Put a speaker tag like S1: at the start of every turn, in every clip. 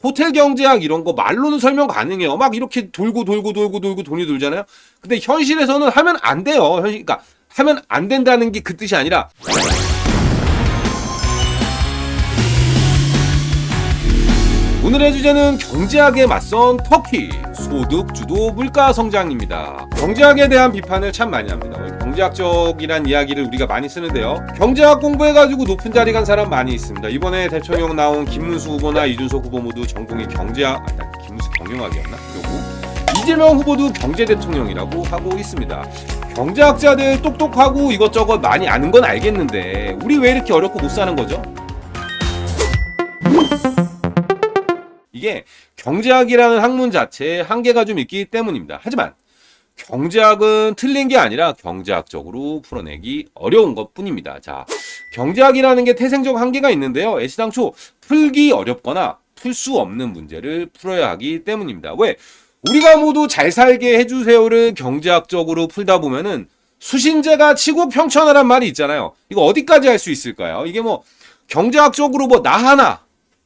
S1: 호텔 경제학 이런 거 말로는 설명 가능해요. 막 이렇게 돌고 돈이 돌잖아요. 근데 현실에서는 하면 안 돼요. 그러니까 하면 안 된다는 게 그 뜻이 아니라 오늘의 주제는 경제학에 맞선 터키, 소득 주도 물가 성장입니다. 경제학에 대한 비판을 참 많이 합니다. 경제학적이란 이야기를 우리가 많이 쓰는데요. 경제학 공부해가지고 높은 자리 간 사람 많이 있습니다. 이번에 대통령 나온 김문수 후보나 이준석 후보 모두 전공이 김문수 경영학이었나? 그리고 이재명 후보도 경제 대통령이라고 하고 있습니다. 경제학자들 똑똑하고 이것저것 많이 아는 건 알겠는데 우리 왜 이렇게 어렵고 못 사는 거죠? 이게 경제학이라는 학문 자체에 한계가 좀 있기 때문입니다. 하지만 경제학은 틀린 게 아니라 경제학적으로 풀어내기 어려운 것 뿐입니다. 자, 경제학이라는 게 태생적 한계가 있는데요. 애시당초 풀기 어렵거나 풀 수 없는 문제를 풀어야 하기 때문입니다. 왜? 우리가 모두 잘 살게 해주세요를 경제학적으로 풀다 보면은 수신제가 치고 평천하란 말이 있잖아요. 이거 어디까지 할 수 있을까요? 이게 뭐 경제학적으로 뭐 나 하나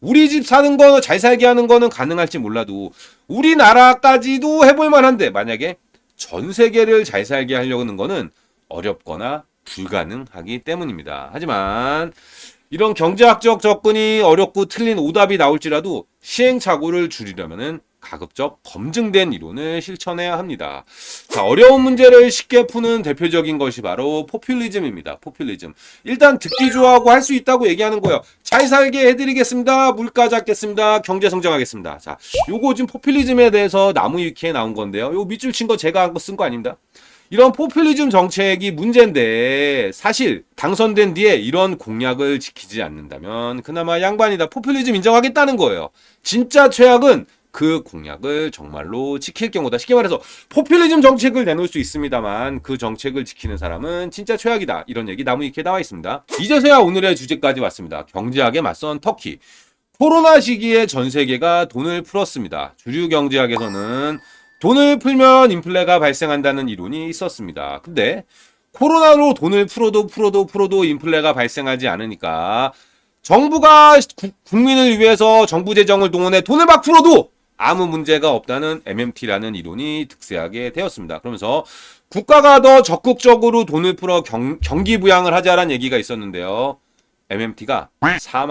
S1: 우리 집 사는 거 잘 살게 하는 거는 가능할지 몰라도 우리나라까지도 해볼 만한데 만약에 전 세계를 잘 살게 하려고 하는 거는 어렵거나 불가능하기 때문입니다. 하지만 이런 경제학적 접근이 어렵고 틀린 오답이 나올지라도 시행착오를 줄이려면은 가급적 검증된 이론을 실천해야 합니다. 자, 어려운 문제를 쉽게 푸는 대표적인 것이 바로 포퓰리즘입니다. 포퓰리즘. 일단 듣기 좋아하고 할 수 있다고 얘기하는 거예요. 잘 살게 해드리겠습니다. 물가 잡겠습니다. 경제 성장하겠습니다. 자, 요거 지금 포퓰리즘에 대해서 나무위키에 나온 건데요. 요 밑줄 친 거 제가 쓴 거 아닙니다. 이런 포퓰리즘 정책이 문제인데 사실 당선된 뒤에 이런 공약을 지키지 않는다면 그나마 양반이다. 포퓰리즘 인정하겠다는 거예요. 진짜 최악은 그 공약을 정말로 지킬 경우다. 쉽게 말해서 포퓰리즘 정책을 내놓을 수 있습니다만 그 정책을 지키는 사람은 진짜 최악이다. 이런 얘기 나무위키에 나와 있습니다. 이제서야 오늘의 주제까지 왔습니다. 경제학에 맞선 터키. 코로나 시기에 전 세계가 돈을 풀었습니다. 주류 경제학에서는 돈을 풀면 인플레가 발생한다는 이론이 있었습니다. 근데 코로나로 돈을 풀어도 인플레가 발생하지 않으니까 정부가 국민을 위해서 정부 재정을 동원해 돈을 막 풀어도 아무 문제가 없다는 MMT라는 이론이 득세하게 되었습니다. 그러면서 국가가 더 적극적으로 돈을 풀어 경기 부양을 하자라는 얘기가 있었는데요. MMT가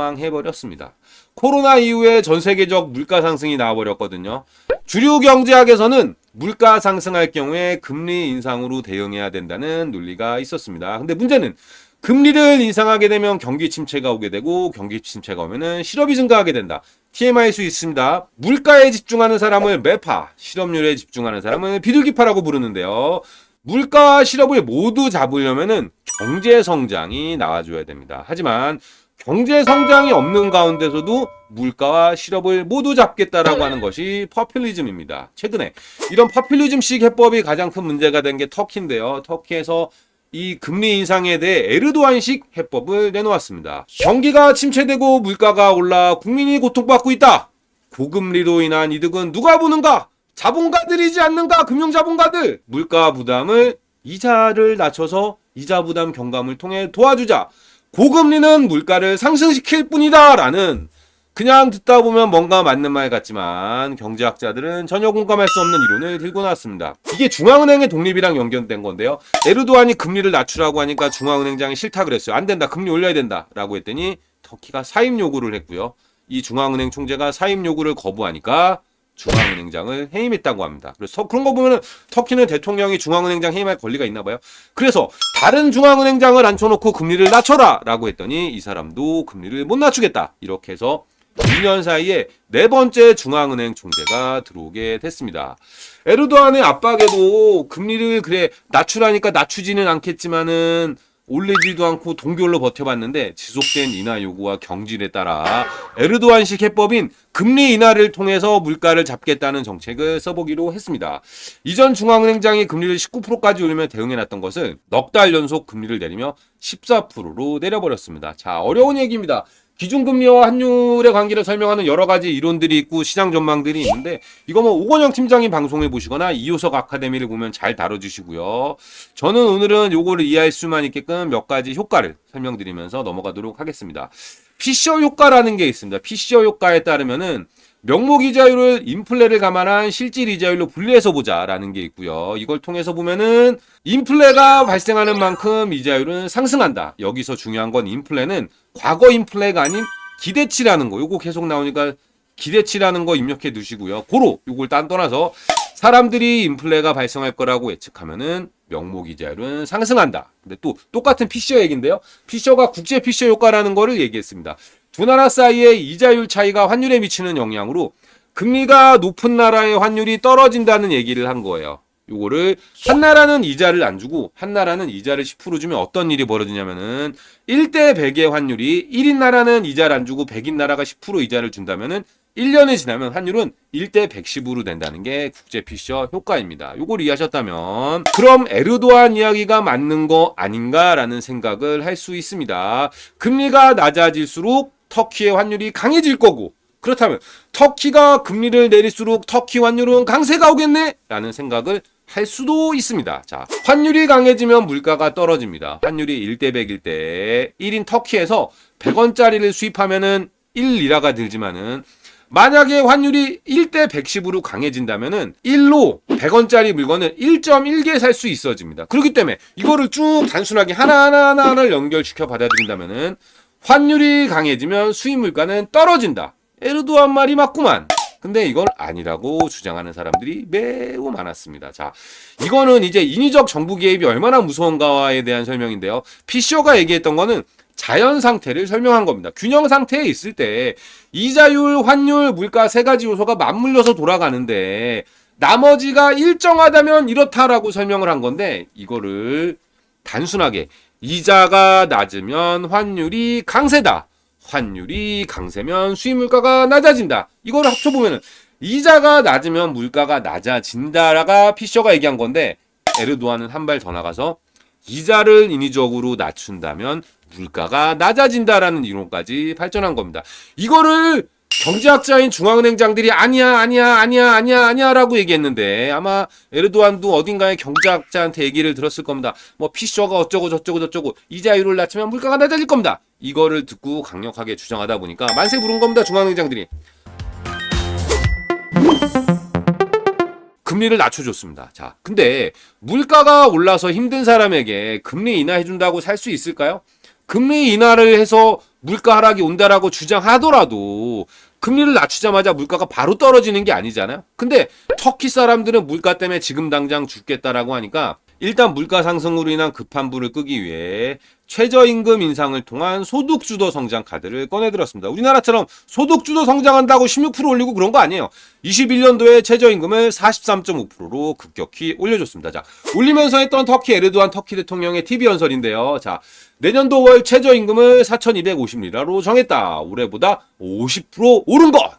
S1: 사망해버렸습니다. 코로나 이후에 전 세계적 물가 상승이 나와버렸거든요. 주류 경제학에서는 물가 상승할 경우에 금리 인상으로 대응해야 된다는 논리가 있었습니다. 근데 문제는 금리를 인상하게 되면 경기 침체가 오게 되고 경기 침체가 오면은 실업이 증가하게 된다. TMI일 수 있습니다. 물가에 집중하는 사람을 매파, 실업률에 집중하는 사람을 비둘기파라고 부르는데요. 물가와 실업을 모두 잡으려면은 경제 성장이 나와줘야 됩니다. 하지만 경제 성장이 없는 가운데서도 물가와 실업을 모두 잡겠다라고 하는 것이 포퓰리즘입니다. 최근에 이런 포퓰리즘식 해법이 가장 큰 문제가 된 게 터키인데요. 터키에서 이 금리 인상에 대해 에르도안식 해법을 내놓았습니다. 경기가 침체되고 물가가 올라 국민이 고통받고 있다. 고금리로 인한 이득은 누가 보는가? 자본가들이지 않는가? 금융자본가들. 물가 부담을 이자를 낮춰서 이자 부담 경감을 통해 도와주자. 고금리는 물가를 상승시킬 뿐이다 라는 그냥 듣다 보면 뭔가 맞는 말 같지만 경제학자들은 전혀 공감할 수 없는 이론을 들고 나왔습니다. 이게 중앙은행의 독립이랑 연결된 건데요. 에르도안이 금리를 낮추라고 하니까 중앙은행장이 싫다 그랬어요. 안 된다. 금리 올려야 된다. 라고 했더니 터키가 사임 요구를 했고요. 이 중앙은행 총재가 사임 요구를 거부하니까 중앙은행장을 해임했다고 합니다. 그래서 그런 거 보면은 터키는 대통령이 중앙은행장 해임할 권리가 있나 봐요. 그래서 다른 중앙은행장을 앉혀놓고 금리를 낮춰라 라고 했더니 이 사람도 금리를 못 낮추겠다. 이렇게 해서 2년 사이에 네 번째 중앙은행 총재가 들어오게 됐습니다. 에르도안의 압박에도 금리를 낮추라니까 낮추지는 않겠지만은 올리지도 않고 동결로 버텨봤는데 지속된 인하 요구와 경질에 따라 에르도안식 해법인 금리 인하를 통해서 물가를 잡겠다는 정책을 써보기로 했습니다. 이전 중앙은행장이 금리를 19%까지 올리며 대응해놨던 것을 넉 달 연속 금리를 내리며 14%로 내려버렸습니다. 자, 어려운 얘기입니다. 기준금리와 환율의 관계를 설명하는 여러 가지 이론들이 있고 시장 전망들이 있는데 이거 뭐 오건영 팀장님 방송을 보시거나 이효석 아카데미를 보면 잘 다뤄주시고요. 저는 오늘은 요거를 이해할 수만 있게끔 몇 가지 효과를 설명드리면서 넘어가도록 하겠습니다. 피셔 효과라는 게 있습니다. 피셔 효과에 따르면은 명목 이자율을 인플레를 감안한 실질 이자율로 분리해서 보자라는 게 있고요. 이걸 통해서 보면은 인플레가 발생하는 만큼 이자율은 상승한다. 여기서 중요한 건 인플레는 과거 인플레가 아닌 기대치라는 거. 요거 계속 나오니까 기대치라는 거 입력해 두시고요. 고로 요걸 딴 떠나서 사람들이 인플레가 발생할 거라고 예측하면은 명목 이자율은 상승한다. 근데 또 똑같은 피셔 얘기인데요. 피셔가 국제 피셔 효과라는 거를 얘기했습니다. 두 나라 사이의 이자율 차이가 환율에 미치는 영향으로 금리가 높은 나라의 환율이 떨어진다는 얘기를 한 거예요. 요거를 한 나라는 이자를 안 주고 한 나라는 이자를 10% 주면 어떤 일이 벌어지냐면은 1대 100의 환율이 1인 나라는 이자를 안 주고 100인 나라가 10% 이자를 준다면은 1년이 지나면 환율은 1대 110으로 된다는 게 국제 피셔 효과입니다. 요걸 이해하셨다면 그럼 에르도안 이야기가 맞는 거 아닌가라는 생각을 할 수 있습니다. 금리가 낮아질수록 터키의 환율이 강해질 거고 그렇다면 터키가 금리를 내릴수록 터키 환율은 강세가 오겠네? 라는 생각을 할 수도 있습니다. 자, 환율이 강해지면 물가가 떨어집니다. 환율이 1대 100일 때 1인 터키에서 100원짜리를 수입하면은 1리라가 들지만은 만약에 환율이 1대 110으로 강해진다면은 1로 100원짜리 물건을 1.1개 살 수 있어집니다. 그렇기 때문에 이거를 쭉 단순하게 하나를 연결시켜 받아들인다면은 환율이 강해지면 수입 물가는 떨어진다. 에르도안 말이 맞구만. 근데 이건 아니라고 주장하는 사람들이 매우 많았습니다. 자, 이거는 이제 인위적 정부 개입이 얼마나 무서운가에 대한 설명인데요. 피셔가 얘기했던 거는 자연 상태를 설명한 겁니다. 균형 상태에 있을 때 이자율, 환율, 물가 세 가지 요소가 맞물려서 돌아가는데 나머지가 일정하다면 이렇다라고 설명을 한 건데 이거를 단순하게 이자가 낮으면 환율이 강세다. 환율이 강세면 수입 물가가 낮아진다. 이걸 합쳐보면은 이자가 낮으면 물가가 낮아진다라가 피셔가 얘기한 건데 에르도안은 한 발 더 나가서 이자를 인위적으로 낮춘다면 물가가 낮아진다라는 이론까지 발전한 겁니다. 이거를 경제학자인 중앙은행장들이 아니야라고 얘기했는데 아마 에르도안도 어딘가에 경제학자한테 얘기를 들었을 겁니다. 뭐 피셔가 어쩌고 이자율을 낮추면 물가가 낮아질 겁니다. 이거를 듣고 강력하게 주장하다 보니까 만세 부른 겁니다. 중앙은행장들이. 금리를 낮춰줬습니다. 자, 근데 물가가 올라서 힘든 사람에게 금리 인하해준다고 살 수 있을까요? 금리 인하를 해서 물가 하락이 온다라고 주장하더라도 금리를 낮추자마자 물가가 바로 떨어지는 게 아니잖아요. 근데 터키 사람들은 물가 때문에 지금 당장 죽겠다라고 하니까 일단 물가 상승으로 인한 급한 불을 끄기 위해 최저임금 인상을 통한 소득주도 성장 카드를 꺼내들었습니다. 우리나라처럼 소득주도 성장한다고 16% 올리고 그런 거 아니에요. 21년도에 최저임금을 43.5%로 급격히 올려줬습니다. 자, 올리면서 했던 터키 에르도안 터키 대통령의 TV 연설인데요. 자, 내년도 월 최저임금을 4,250리라로 정했다. 올해보다 50% 오른 것!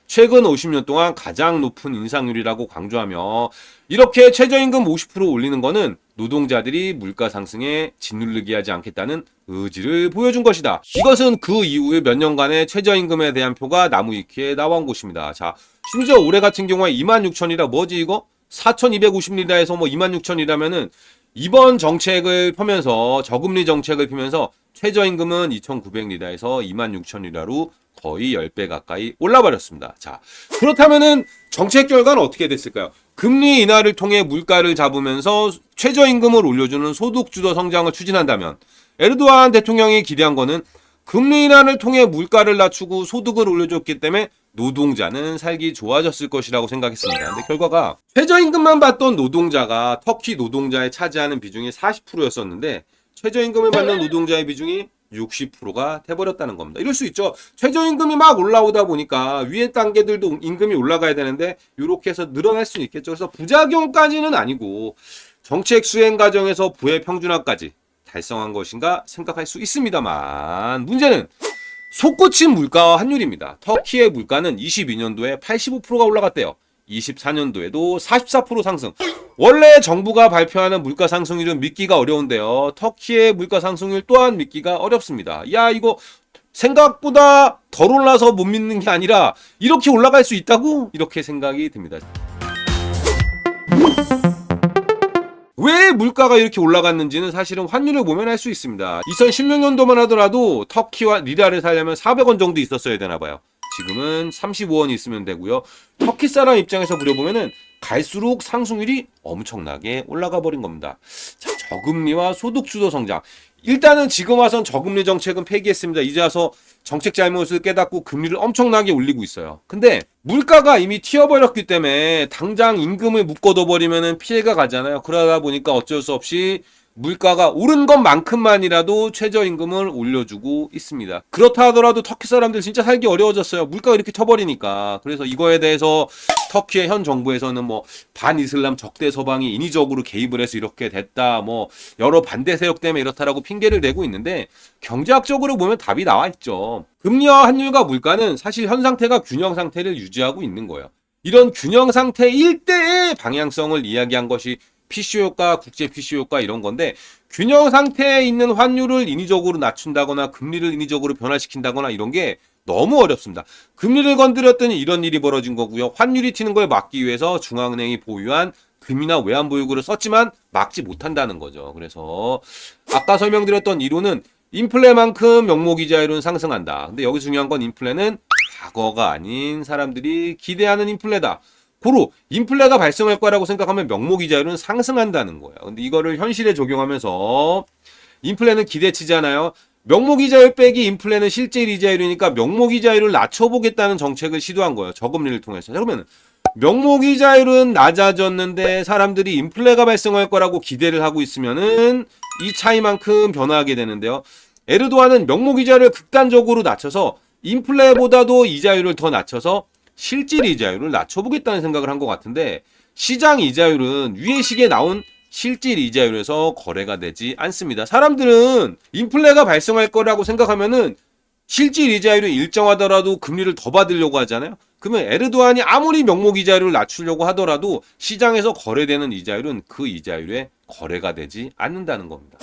S1: 최근 50년 동안 가장 높은 인상률이라고 강조하며 이렇게 최저임금 50% 올리는 거는 노동자들이 물가 상승에 짓누르게 하지 않겠다는 의지를 보여준 것이다. 이것은 그 이후에 몇 년간의 최저임금에 대한 표가 나무위키에 나온 곳입니다. 자, 심지어 올해 같은 경우에 26,000이라 뭐지 이거? 4,250리라에서 뭐 26,000이라면은 이번 정책을 펴면서 저금리 정책을 펴면서 최저임금은 2,900리라에서 26,000리라로 거의 10배 가까이 올라버렸습니다. 자, 그렇다면은 정책 결과는 어떻게 됐을까요? 금리 인하를 통해 물가를 잡으면서 최저임금을 올려주는 소득주도 성장을 추진한다면 에르도안 대통령이 기대한 거는 금리 인하를 통해 물가를 낮추고 소득을 올려줬기 때문에 노동자는 살기 좋아졌을 것이라고 생각했습니다. 근데 결과가 최저임금만 받던 노동자가 터키 노동자에 차지하는 비중이 40%였었는데 최저임금을 받는 노동자의 비중이 60%가 돼버렸다는 겁니다. 이럴 수 있죠. 최저임금이 막 올라오다 보니까 위에 단계들도 임금이 올라가야 되는데 이렇게 해서 늘어날 수 있겠죠. 그래서 부작용까지는 아니고 정책 수행 과정에서 부의 평준화까지 달성한 것인가 생각할 수 있습니다만 문제는 솟구친 물가와 환율입니다. 터키의 물가는 22년도에 85%가 올라갔대요. 24년도에도 44% 상승. 원래 정부가 발표하는 물가 상승률은 믿기가 어려운데요. 터키의 물가 상승률 또한 믿기가 어렵습니다. 야, 이거 생각보다 덜 올라서 못 믿는 게 아니라 이렇게 올라갈 수 있다고? 이렇게 생각이 듭니다. 왜 물가가 이렇게 올라갔는지는 사실은 환율을 보면 알 수 있습니다. 2016년도만 하더라도 터키와 리라를 사려면 400원 정도 있었어야 되나 봐요. 지금은 35원이 있으면 되고요. 터키 사람 입장에서 물어보면은 갈수록 상승률이 엄청나게 올라가 버린 겁니다. 자, 저금리와 소득 주도 성장. 일단은 지금 와선 저금리 정책은 폐기했습니다. 이제 와서 정책 잘못을 깨닫고 금리를 엄청나게 올리고 있어요. 근데 물가가 이미 튀어버렸기 때문에 당장 임금을 묶어둬 버리면은 피해가 가잖아요. 그러다 보니까 어쩔 수 없이 물가가 오른 것만큼만이라도 최저임금을 올려주고 있습니다. 그렇다 하더라도 터키 사람들 진짜 살기 어려워졌어요. 물가가 이렇게 쳐버리니까. 그래서 이거에 대해서 터키의 현 정부에서는 뭐 반이슬람 적대 서방이 인위적으로 개입을 해서 이렇게 됐다, 뭐 여러 반대 세력 때문에 이렇다라고 핑계를 대고 있는데 경제학적으로 보면 답이 나와 있죠. 금리와 환율과 물가는 사실 현 상태가 균형 상태를 유지하고 있는 거예요. 이런 균형 상태일 때의 방향성을 이야기한 것이 PC 효과, 국제 PC 효과 이런 건데 균형 상태에 있는 환율을 인위적으로 낮춘다거나 금리를 인위적으로 변화시킨다거나 이런 게 너무 어렵습니다. 금리를 건드렸더니 이런 일이 벌어진 거고요. 환율이 튀는 걸 막기 위해서 중앙은행이 보유한 금이나 외환보유고를 썼지만 막지 못한다는 거죠. 그래서 아까 설명드렸던 이론은 인플레만큼 명목이자율은 상승한다. 근데 여기 중요한 건 인플레는 과거가 아닌 사람들이 기대하는 인플레다. 고로 인플레가 발생할 거라고 생각하면 명목이자율은 상승한다는 거예요. 근데 이거를 현실에 적용하면서 인플레는 기대치잖아요. 명목이자율 빼기 인플레는 실질 이자율이니까 명목이자율을 낮춰보겠다는 정책을 시도한 거예요. 저금리를 통해서. 그러면 명목이자율은 낮아졌는데 사람들이 인플레가 발생할 거라고 기대를 하고 있으면은 이 차이만큼 변화하게 되는데요. 에르도안은 명목이자율을 극단적으로 낮춰서 인플레보다도 이자율을 더 낮춰서 실질 이자율을 낮춰보겠다는 생각을 한 것 같은데 시장 이자율은 위의 식에 나온 실질 이자율에서 거래가 되지 않습니다. 사람들은 인플레가 발생할 거라고 생각하면은 실질 이자율이 일정하더라도 금리를 더 받으려고 하잖아요. 그러면 에르도안이 아무리 명목 이자율을 낮추려고 하더라도 시장에서 거래되는 이자율은 그 이자율에 거래가 되지 않는다는 겁니다.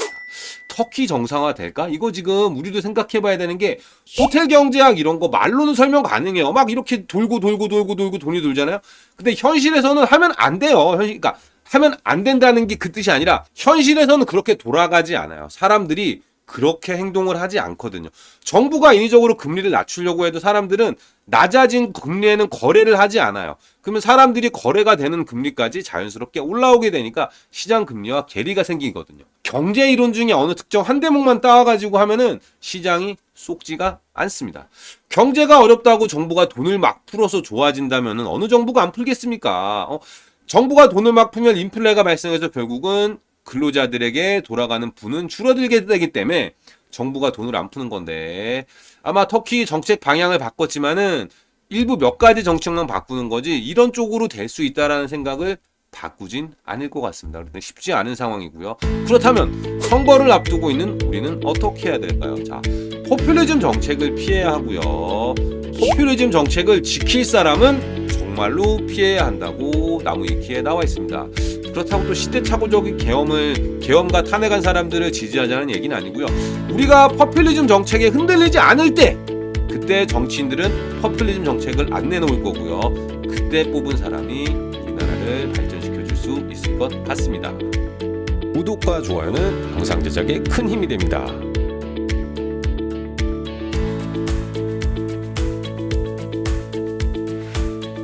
S1: 터키 정상화 될까? 이거 지금 우리도 생각해 봐야 되는 게 호텔 경제학 이런 거 말로는 설명 가능해요. 막 이렇게 돌고 돈이 돌잖아요. 근데 현실에서는 하면 안 돼요. 그러니까 하면 안 된다는 게 그 뜻이 아니라 현실에서는 그렇게 돌아가지 않아요. 사람들이 그렇게 행동을 하지 않거든요. 정부가 인위적으로 금리를 낮추려고 해도 사람들은 낮아진 금리에는 거래를 하지 않아요. 그러면 사람들이 거래가 되는 금리까지 자연스럽게 올라오게 되니까 시장 금리와 괴리가 생기거든요. 경제 이론 중에 어느 특정 한 대목만 따와가지고 하면은 시장이 쏙지가 않습니다. 경제가 어렵다고 정부가 돈을 막 풀어서 좋아진다면은 어느 정부가 안 풀겠습니까? 정부가 돈을 막 풀면 인플레가 발생해서 결국은 근로자들에게 돌아가는 부는 줄어들게 되기 때문에 정부가 돈을 안 푸는 건데 아마 터키 정책 방향을 바꿨지만은 일부 몇 가지 정책만 바꾸는 거지 이런 쪽으로 될 수 있다라는 생각을 바꾸진 않을 것 같습니다. 그런데 쉽지 않은 상황이고요. 그렇다면 선거를 앞두고 있는 우리는 어떻게 해야 될까요? 자, 포퓰리즘 정책을 피해야 하고요. 포퓰리즘 정책을 지킬 사람은 정말로 피해야 한다고 나무위키에 나와 있습니다. 그렇다고 또 시대착오적인 계엄과 탄핵한 사람들을 지지하자는 얘기는 아니고요. 우리가 포퓰리즘 정책에 흔들리지 않을 때 그때 정치인들은 포퓰리즘 정책을 안 내놓을 거고요. 그때 뽑은 사람이 우리나라를 발전시켜 줄 수 있을 것 같습니다. 구독과 좋아요는 영상 제작에 큰 힘이 됩니다.